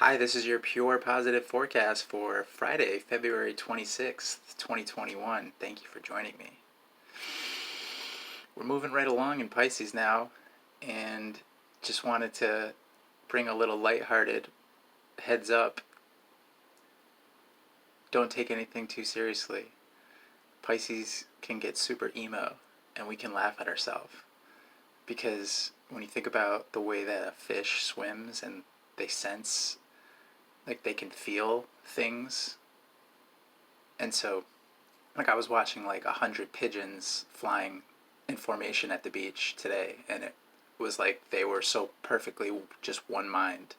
Hi, this is your Pure Positive forecast for Friday, February 26th, 2021. Thank you for joining me. We're moving right along in Pisces now, and just wanted to bring a little lighthearted heads up. Don't take anything too seriously. Pisces can get super emo, and we can laugh at ourselves. Because when you think about the way that a fish swims and they sense, like they can feel things, and so I was watching like 100 pigeons flying in formation at the beach today, and it was like they were so perfectly just one mind,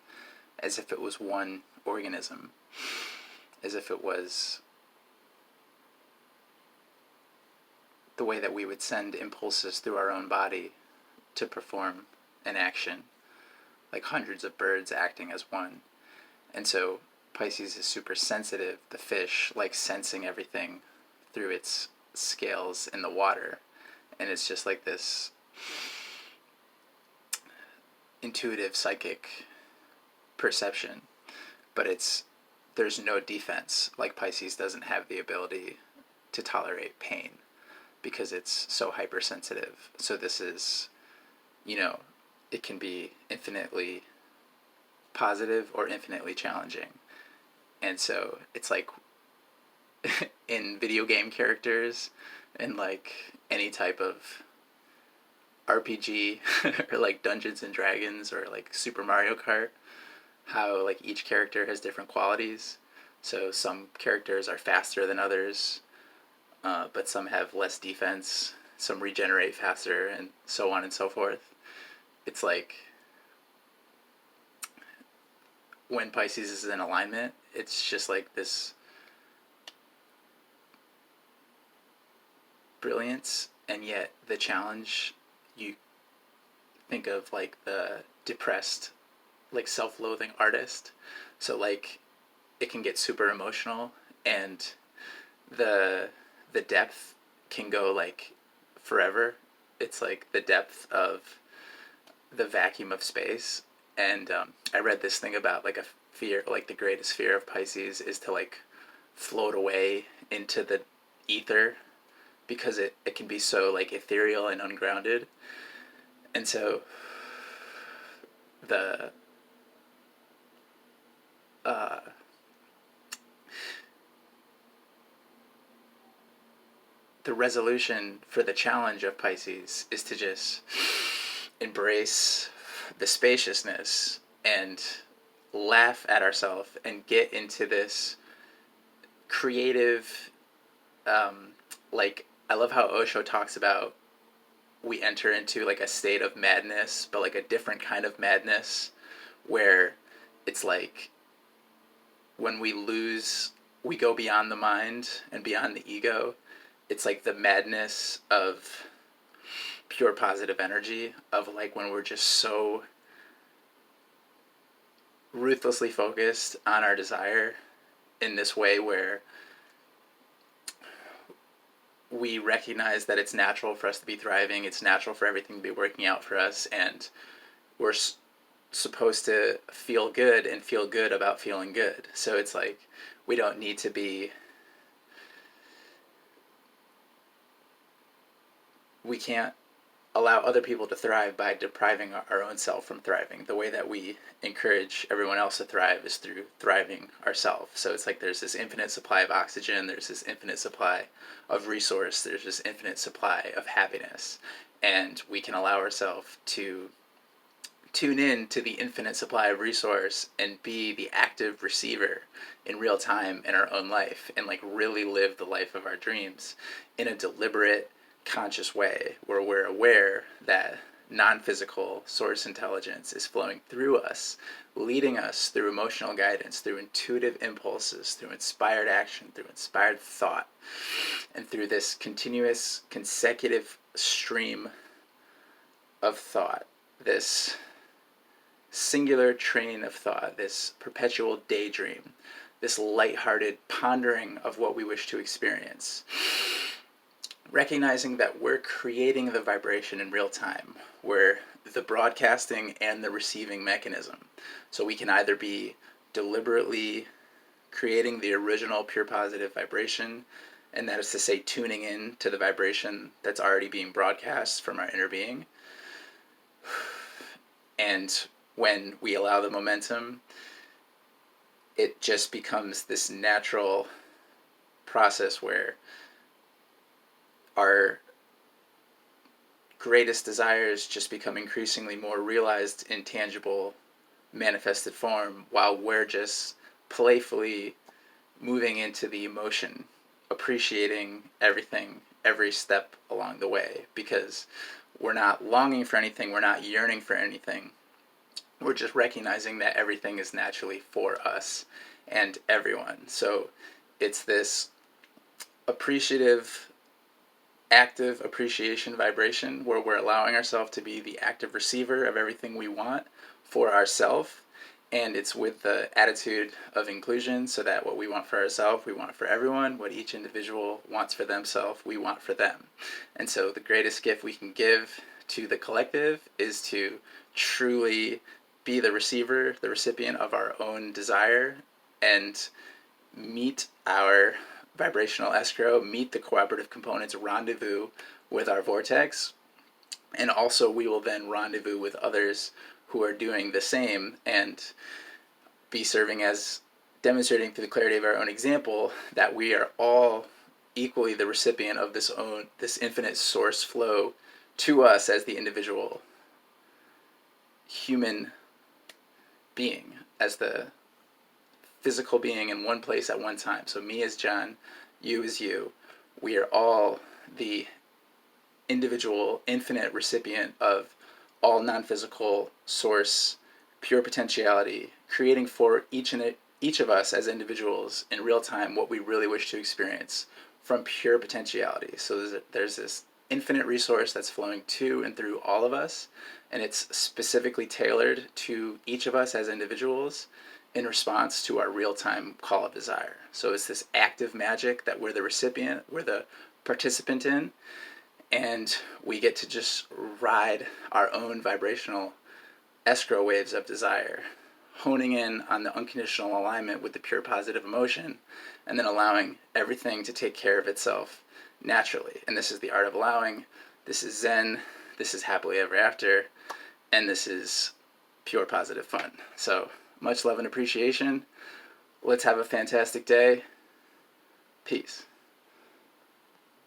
as if it was one organism, as if it was the way that we would send impulses through our own body to perform an action, like hundreds of birds acting as one. And so Pisces is super sensitive. The fish like sensing everything through its scales in the water, and it's just like this intuitive psychic perception, but there's no defense. Like Pisces doesn't have the ability to tolerate pain because it's so hypersensitive. So this is, it can be infinitely positive or infinitely challenging. And so it's like in video game characters and like any type of RPG or like Dungeons and Dragons or like Super Mario Kart, how like each character has different qualities. So some characters are faster than others, but some have less defense, some regenerate faster, and so on and so forth. It's like when Pisces is in alignment, it's just like this brilliance, and yet the challenge, you think of like the depressed, like self-loathing artist. So like it can get super emotional, and the the depth can go like forever. It's like the depth of the vacuum of space. And I read this thing about like a fear, like the greatest fear of Pisces is to like float away into the ether, because it can be so like ethereal and ungrounded. And so the uh, the resolution for the challenge of Pisces is to just embrace the spaciousness and laugh at ourselves and get into this creative, like I love how Osho talks about we enter into like a state of madness, but like a different kind of madness, where it's like when we go beyond the mind and beyond the ego. It's like the madness of pure positive energy, of like when we're just so ruthlessly focused on our desire in this way where we recognize that it's natural for us to be thriving, it's natural for everything to be working out for us, and we're supposed to feel good and feel good about feeling good. So it's like we don't need to be, we can't allow other people to thrive by depriving our own self from thriving. The way that we encourage everyone else to thrive is through thriving ourselves. So it's like there's this infinite supply of oxygen, there's this infinite supply of resource, there's this infinite supply of happiness, and we can allow ourselves to tune in to the infinite supply of resource and be the active receiver in real time in our own life, and like really live the life of our dreams in a deliberate, conscious way where we're aware that non-physical source intelligence is flowing through us, leading us through emotional guidance, through intuitive impulses, through inspired action, through inspired thought, and through this continuous consecutive stream of thought, this singular train of thought, this perpetual daydream, this lighthearted pondering of what we wish to experience. Recognizing that we're creating the vibration in real time. We're the broadcasting and the receiving mechanism. So we can either be deliberately creating the original pure positive vibration, and that is to say tuning in to the vibration that's already being broadcast from our inner being. And when we allow the momentum, it just becomes this natural process where our greatest desires just become increasingly more realized in tangible, manifested form, while we're just playfully moving into the emotion, appreciating everything, every step along the way, because we're not longing for anything, we're not yearning for anything. We're just recognizing that everything is naturally for us and everyone. So it's this appreciative, active appreciation vibration where we're allowing ourselves to be the active receiver of everything we want for ourselves. And it's with the attitude of inclusion, so that what we want for ourselves, we want for everyone. What each individual wants for themselves, we want for them. And so the greatest gift we can give to the collective is to truly be the receiver, the recipient of our own desire, and meet our vibrational escrow, meet the cooperative components, rendezvous with our vortex, and also we will then rendezvous with others who are doing the same, and be serving as demonstrating through the clarity of our own example that we are all equally the recipient of this infinite source flow to us as the individual human being, as the physical being in one place at one time. So me as John, you as you, we are all the individual infinite recipient of all non-physical source pure potentiality, creating for each of us as individuals in real time what we really wish to experience from pure potentiality. So there's this infinite resource that's flowing to and through all of us, and it's specifically tailored to each of us as individuals in response to our real-time call of desire. So it's this active magic that we're the recipient, we're the participant in, and we get to just ride our own vibrational escrow waves of desire, honing in on the unconditional alignment with the pure positive emotion, and then allowing everything to take care of itself naturally. And this is the art of allowing. This is Zen. This is happily ever after. And this is pure positive fun. So much love and appreciation. Let's have a fantastic day. Peace.